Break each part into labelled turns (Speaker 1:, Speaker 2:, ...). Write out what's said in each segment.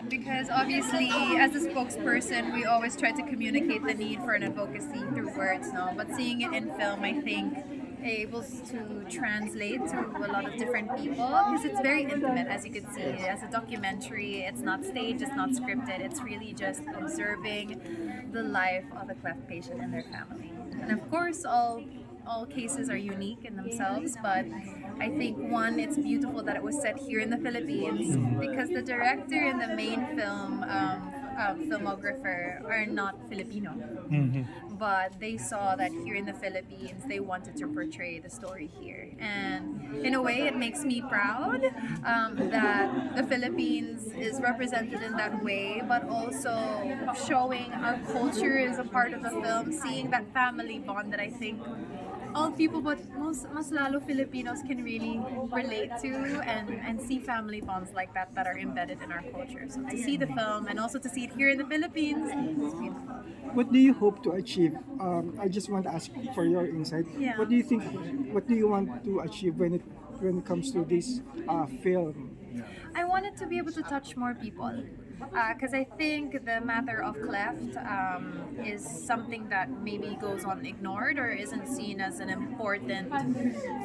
Speaker 1: Because obviously, as a spokesperson, we always try to communicate the need for an advocacy through words, no? But seeing it in film, I think able to translate to a lot of different people because it's very intimate, as you can see. As a documentary, it's not staged, it's not scripted, it's really just observing the life of a cleft patient and their family. And of course, all cases are unique in themselves, but I think one, it's beautiful that it was set here in the Philippines because the director and the main filmographer are not Filipino, but they saw that here in the Philippines they wanted to portray the story here, and in a way it makes me proud that the Philippines is represented in that way, but also showing our culture is a part of the film, seeing that family bond that I think all people, but mas lalo Filipinos can really relate to and see family bonds like that are embedded in our culture. So to see the film and also to see it here in the Philippines, it's beautiful.
Speaker 2: What do you hope to achieve? I just want to ask for your insight.
Speaker 1: Yeah.
Speaker 2: What do you think? What do you want to achieve when it comes to this film?
Speaker 1: I wanted to be able to touch more people because I think the matter of cleft is something that maybe goes on ignored or isn't seen as an important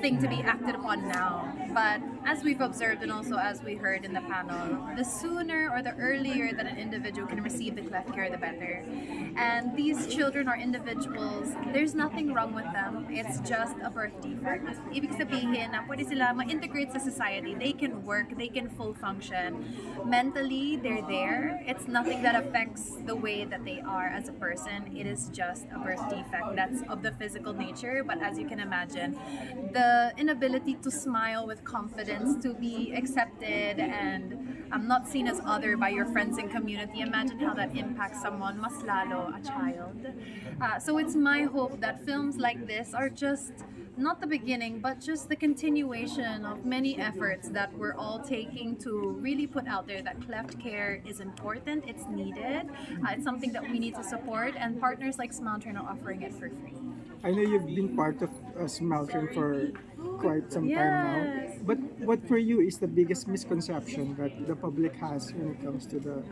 Speaker 1: thing to be acted upon now. But as we've observed and also as we heard in the panel, the sooner or the earlier that an individual can receive the cleft care, the better. And these children or individuals, there's nothing wrong with them. It's just a birth defect. Ibig sabihin na pwede sila ma-integrate sa society. They can work, they can full function. Mentally, they're there. It's nothing that affects the way that they are as a person. It is just a birth defect that's of the physical nature. But as you can imagine, the inability to smile with confidence, to be accepted and not seen as other by your friends and community. Imagine how that impacts someone, mas lalo a child. So it's my hope that films like this are just not the beginning, but just the continuation of many efforts that we're all taking to really put out there that cleft care is important, it's needed, it's something that we need to support, and partners like Smile Train are offering it for free.
Speaker 2: I know you've been part of Smeltering for quite some time now.
Speaker 1: Yes.
Speaker 2: But what for you is the biggest misconception that the public has when it comes to the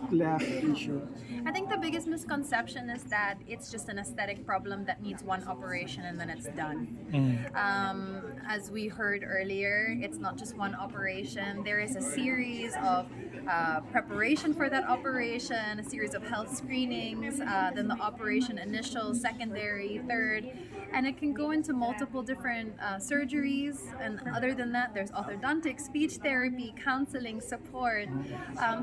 Speaker 2: cleft issue?
Speaker 1: I think the biggest misconception is that it's just an aesthetic problem that needs one operation and then it's done. As we heard earlier, it's not just one operation. There is a series of preparation for that operation, a series of health screenings, then the operation initial, secondary, third, and it can go into multiple different surgeries. And other than that, there's orthodontic, speech therapy, counseling, support.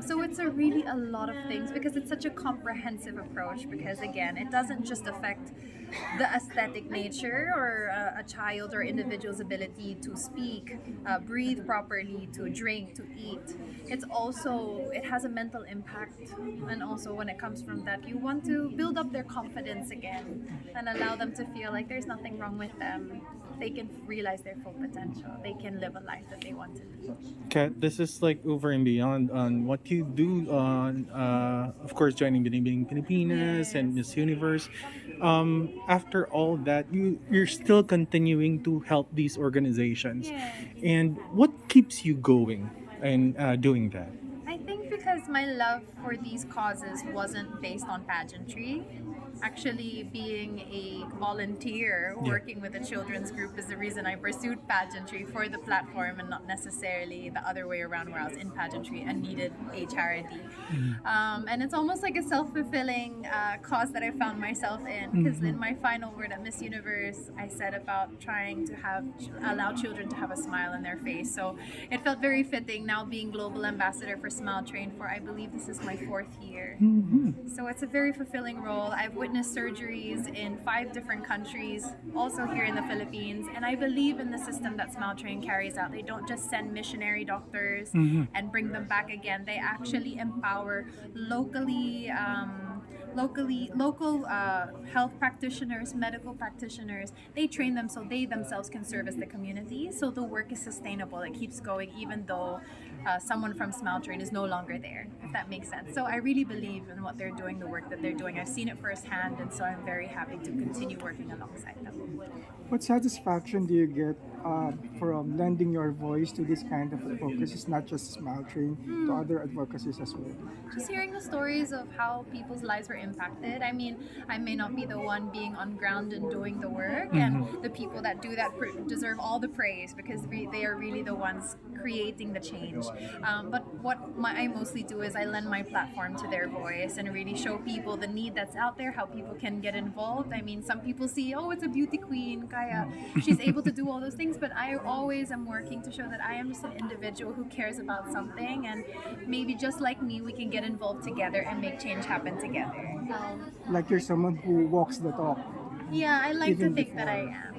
Speaker 1: So it's really a lot of things because it's such a comprehensive approach. Because again, it doesn't just affect the aesthetic nature or a child or individual's ability to speak, breathe properly, to drink, to eat. It has a mental impact, and also when it comes from that, you want to build up their confidence again and allow them to feel like there's nothing wrong with them. They can realize their full potential. They can live a life that they want to live.
Speaker 3: Kat, this is like over and beyond on what you do on, of course, joining Binibining Pilipinas and Miss Universe. After all that, you're still continuing to help these organizations.
Speaker 1: Yes.
Speaker 3: And what keeps you going and doing that?
Speaker 1: I think because my love for these causes wasn't based on pageantry. Actually, being a volunteer working with a children's group is the reason I pursued pageantry for the platform and not necessarily the other way around where I was in pageantry and needed a charity. And it's almost like a self-fulfilling cause that I found myself in because in my final word at Miss Universe, I said about trying to allow children to have a smile on their face. So it felt very fitting now being global ambassador for Smile Train for, I believe this is my 4th year. So it's a very fulfilling role. I've witnessed surgeries in 5 different countries, also here in the Philippines, and I believe in the system that Smile Train carries out. They don't just send missionary doctors and bring them back again. They actually empower local health practitioners, medical practitioners. They train them so they themselves can serve as the community. So the work is sustainable. It keeps going even though someone from Smile Train is no longer there, if that makes sense. So I really believe in what they're doing, the work that they're doing. I've seen it firsthand, and so I'm very happy to continue working alongside them.
Speaker 2: What satisfaction do you get from lending your voice to this kind of advocacy, not just Smile Train, to other advocacies as well?
Speaker 1: Just hearing the stories of how people's lives were impacted. I mean, I may not be the one being on ground and doing the work, and the people that do that deserve all the praise because they are really the ones creating the change. But I mostly do is I lend my platform to their voice and really show people the need that's out there, how people can get involved. I mean, some people see, oh, it's a beauty queen, kaya she's able to do all those things, but I always am working to show that I am just an individual who cares about something, and maybe just like me, we can get involved together and make change happen together.
Speaker 2: Like you're someone who walks the talk.
Speaker 1: Yeah, I like to
Speaker 2: Even
Speaker 1: think that
Speaker 2: before.
Speaker 1: I am.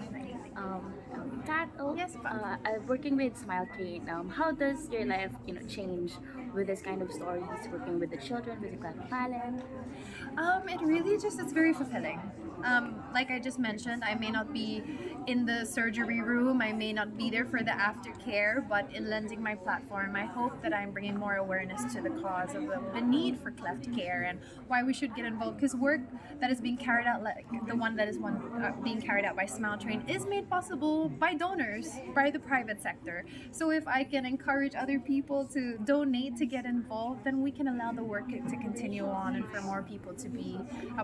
Speaker 4: Kat,
Speaker 1: Yes, Pa.
Speaker 4: working with Smile Train, how does your life, change with this kind of stories, working with the children, with the cleft palate?
Speaker 1: It really just, it's very fulfilling. Like I just mentioned, I may not be in the surgery room, I may not be there for the aftercare, but in lending my platform, I hope that I'm bringing more awareness to the cause of the need for cleft care and why we should get involved. Because work that is being carried out, like the one that is being carried out by Smile Train, is made possible by donors, by the private sector. So if I can encourage other people to donate to get involved, then we can allow the work to continue on and for more people to be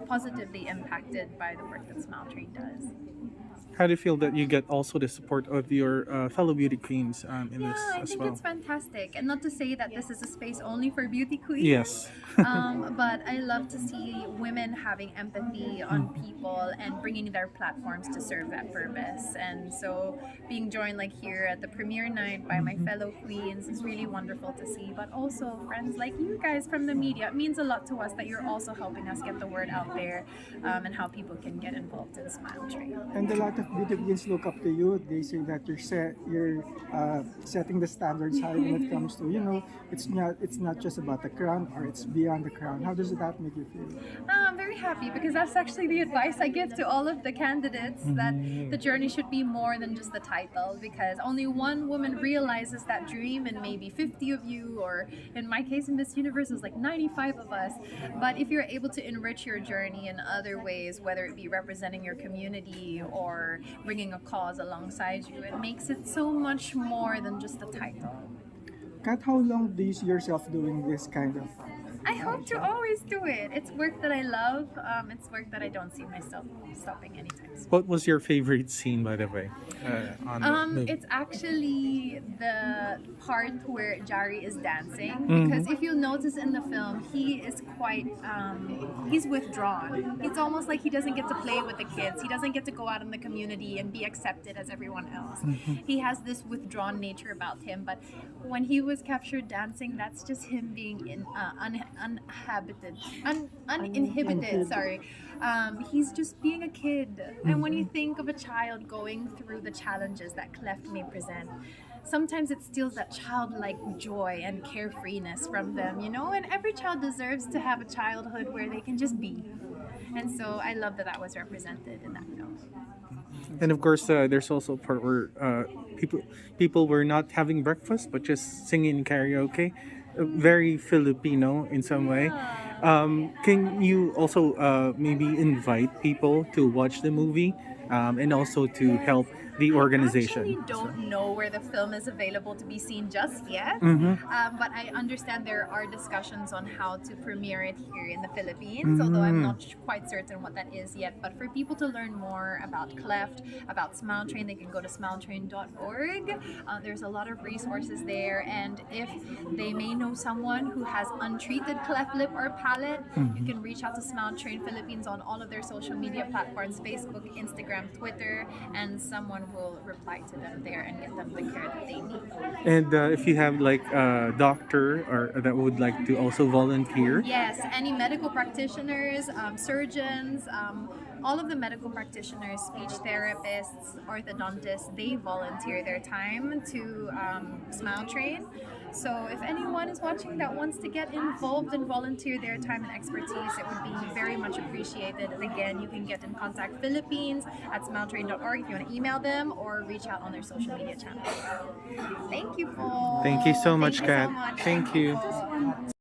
Speaker 1: positively impacted by the work that Smile Train does.
Speaker 3: How do you feel that you get also the support of your fellow beauty queens in
Speaker 1: Yeah,
Speaker 3: this
Speaker 1: I
Speaker 3: as
Speaker 1: think
Speaker 3: well?
Speaker 1: it's fantastic. And not to say that this is a space only for beauty queens.
Speaker 3: Yes.
Speaker 1: But I love to see women having empathy on people and bringing their platforms to serve that purpose. And so being joined like here at the premiere night by my fellow queens is really wonderful to see. But also friends like you guys from the media, it means a lot to us that you're also helping us get the word out there, and how people can get involved in Smile Train.
Speaker 2: And a lot of beauty queens look up to you. They say that you're setting the standards high when it comes to it's not just about the crown or it's beyond the crown. How does that make you feel?
Speaker 1: I'm very happy because that's actually the advice I give to all of the candidates, that the journey should be more than just the title, because only one woman realizes that dream and maybe 50 of you, or in my case in Miss Universe is like 95 of us. But if you're able to enrich your journey in other ways, whether it be representing your community or bringing a cause alongside you, it makes it so much more than just the title.
Speaker 2: Kat, how long do you see yourself doing this kind of?
Speaker 1: I hope to always do it. It's work that I love. It's work that I don't see myself stopping anytime soon.
Speaker 3: What was your favorite scene, by the way, on the movie?
Speaker 1: It's actually the part where Jari is dancing,
Speaker 3: Mm-hmm.
Speaker 1: because if you'll notice in the film, he is quite he's withdrawn. It's almost like he doesn't get to play with the kids. He doesn't get to go out in the community and be accepted as everyone else.
Speaker 3: Mm-hmm.
Speaker 1: He has this withdrawn nature about him. But when he was captured dancing, that's just him being uninhibited. Sorry. He's just being a kid. And when you think of a child going through the challenges that cleft may present, sometimes it steals that childlike joy and carefreeness from them, and every child deserves to have a childhood where they can just be. And so I love that that was represented in that film.
Speaker 3: And of course, there's also a part where people were not having breakfast but just singing karaoke, very Filipino in some way. Can you also maybe invite people to watch the movie, and also to help the
Speaker 1: I
Speaker 3: organization?
Speaker 1: actually don't know where the film is available to be seen just yet, but I understand there are discussions on how to premiere it here in the Philippines, although I'm not quite certain what that is yet. But for people to learn more about Cleft, about Smile Train, they can go to smiletrain.org. There's a lot of resources there, and if they may know someone who has untreated cleft lip or palate, you can reach out to Smile Train Philippines on all of their social media platforms: Facebook, Instagram, Twitter, and someone will reply to them there and get them the care that they need.
Speaker 3: And if you have like a doctor or that would like to also volunteer,
Speaker 1: Yes, any medical practitioners, surgeons, all of the medical practitioners, speech therapists, orthodontists, they volunteer their time to Smile Train. So if anyone is watching that wants to get involved and volunteer their time and expertise, it would be very much appreciated. And again, you can get in contact Philippines@smiltrain.org if you want to email them or reach out on their social media channels. Thank you po.
Speaker 3: Thank you so
Speaker 1: Thank
Speaker 3: much,
Speaker 1: you so
Speaker 3: Kat.
Speaker 1: much.
Speaker 3: Thank you.
Speaker 1: Po.